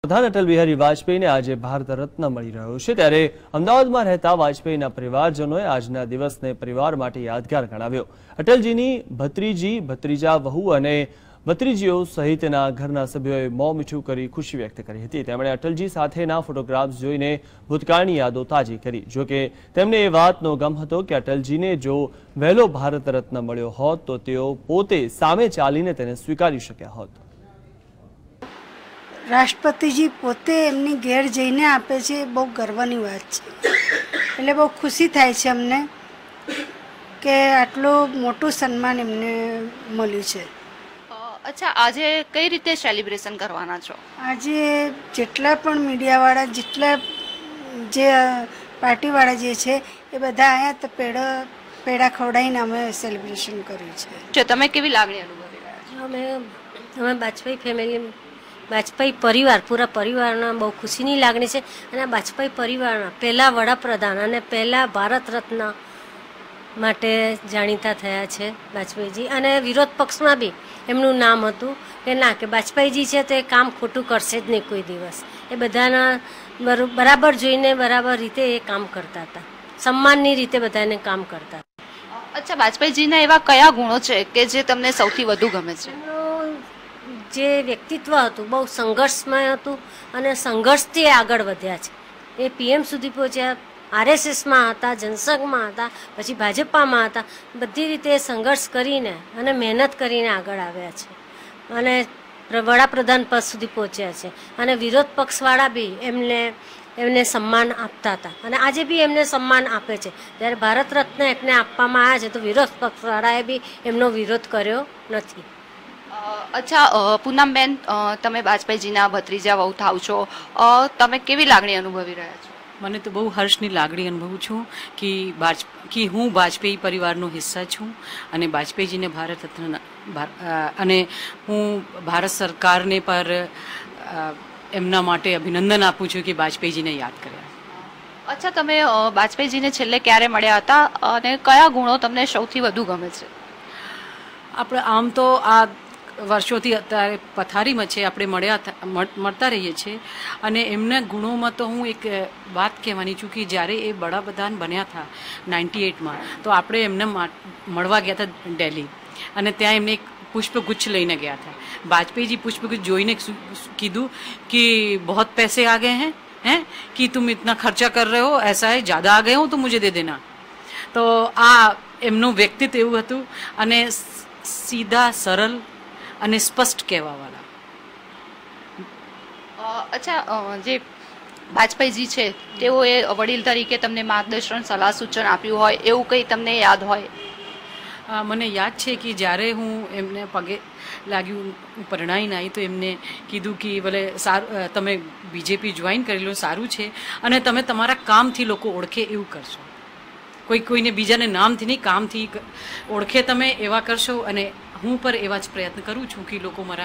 પ્રધાન અટલ બિહારી વાજપેયીને આજે ભારત રત્ન મળી રહ્યો છે ત્યારે અમદાવાદમાં રહેતા વાજપેયીના પરિવારજનોએ આજના દિવસને પરિવાર માટે યાદગાર ગણાવ્યો। અટલજીની ભત્રીજી, ભત્રીજા, વહુ અને ભત્રીજીઓ સહિતના ઘરના સભ્યોએ મોં મીઠું કરી ખુશી વ્યક્ત કરી હતી। તેમણે અટલજી સાથેના ફોટોગ્રાફ્સ જોઈને ભૂતકાળની યાદો તાજી કરી। જોકે તેમને એ વાતનો ગમ હતો કે અટલજીને જો વહેલો ભારત રત્ન મળ્યો હોત તો તેઓ પોતે સામે ચાલીને તેને સ્વીકારી શક્યા હોત। રાષ્ટ્રપતિજી પોતે એમની ઘેર જઈને આપે છે, બહુ ગર્વની વાત છે। એટલે બહુ ખુશી થાય છે અમને કે આટલું મોટું સન્માન એમને મળ્યું છે। અચ્છા, આજે કઈ રીતે સેલિબ્રેશન કરવાના છો? આજે જેટલા પણ મીડિયાવાળા, જેટલા જે પાર્ટીવાળા જે છે એ બધા આવ્યા તો પેડા ખવડાવીને અમે સેલિબ્રેશન કર્યું છે। તમે કેવી લાગણી અનુભવી રહ્યા છો? અમે વાજપેયી ફેમિલી, વાજપેયી પરિવાર, પૂરા પરિવારના બહુ ખુશીની લાગણી છે। અને વાજપેયી પરિવારના પહેલા વડાપ્રધાન અને પહેલા ભારત રત્ન માટે જાણીતા થયા છે વાજપેયીજી। અને વિરોધ પક્ષમાં બી એમનું નામ હતું કે ના, કે વાજપેયીજી છે તે કામ ખોટું કરશે જ નહીં કોઈ દિવસ। એ બધાના બરાબર જોઈને બરાબર રીતે એ કામ કરતા હતા, સન્માનની રીતે બધાને કામ કરતા હતા। અચ્છા, વાજપેયીજીના એવા કયા ગુણો છે કે જે તમને સૌથી વધુ ગમે છે? જે વ્યક્તિત્વ હતું બહુ સંઘર્ષમય હતું અને સંઘર્ષથી આગળ વધ્યા છે। એ પીએમ સુધી પહોંચ્યા, આરએસએસમાં હતા, જનસંઘમાં હતા, પછી ભાજપામાં હતા। બધી રીતે સંઘર્ષ કરીને અને મહેનત કરીને આગળ આવ્યા છે અને વડાપ્રધાન પદ સુધી પહોંચ્યા છે। અને વિરોધ પક્ષવાળા બી એમને સન્માન આપતા હતા અને આજે બી એમને સન્માન આપે છે। જ્યારે ભારત રત્ન એમને આપવામાં આવ્યા છે તો વિરોધ પક્ષવાળાએ બી એમનો વિરોધ કર્યો નથી। અચ્છા પૂનમબેન, તમે વાજપેયીજીના ભત્રીજા વહુ થાવ છો, તમે કેવી લાગણી અનુભવી રહ્યા છો? મને તો બહુ હર્ષની લાગણી અનુભવું છું કે હું વાજપેયી પરિવારનો હિસ્સા છું અને વાજપેયીજીને ભારત રત્ન અને હું ભારત સરકારને પર એમના માટે અભિનંદન આપું છું કે વાજપેયીજીને યાદ કર્યા। અચ્છા, તમે વાજપેયીજીને છેલ્લે ક્યારે મળ્યા હતા અને કયા ગુણો તમને સૌથી વધુ ગમે છે? આપણે આમ તો આ વર્ષોથી અત્યારે પથારીમાં છે, આપણે મળતા રહીએ છીએ અને એમના ગુણોમાં તો હું એક વાત કહેવાની છું કે જ્યારે એ વડાપ્રધાન બન્યા હતા 98માં, તો આપણે એમને મળવા ગયા હતા દિલ્હી અને ત્યાં એમને એક પુષ્પગુચ્છ લઈને ગયા હતા। વાજપેયીજી પુષ્પગુચ્છ જોઈને કીધું કે बहुत पैसे आ गए हैं कि तुम इतना खर्चा कर रहे हो, ऐसा है ज़्यादा आ गए हो तो मुझे दे देना। તો આ એમનું વ્યક્તિત્વ એવું હતું અને સીધા, સરળ અને સ્પષ્ટ કહેવાવાળા। અચ્છા, જે વાજપેયીજી છે તેઓએ વડીલ તરીકે તમને માર્ગદર્શન, સલાહ, સૂચન આપ્યું હોય એવું કંઈ તમને યાદ હોય? મને યાદ છે કે જ્યારે હું એમને પગે લાગ્યું, હું પરણાઈને આવી તો એમને કીધું કે ભલે સારું, તમે બીજેપી જોઈન કરી લો, સારું છે અને તમે તમારા કામથી લોકો ઓળખે એવું કરશો। કોઈને બીજાને નામથી નહીં, કામથી ઓળખે તમે એવા કરશો અને હું પર એવા જ પ્રયત્ન કરું છું કે લોકો મારા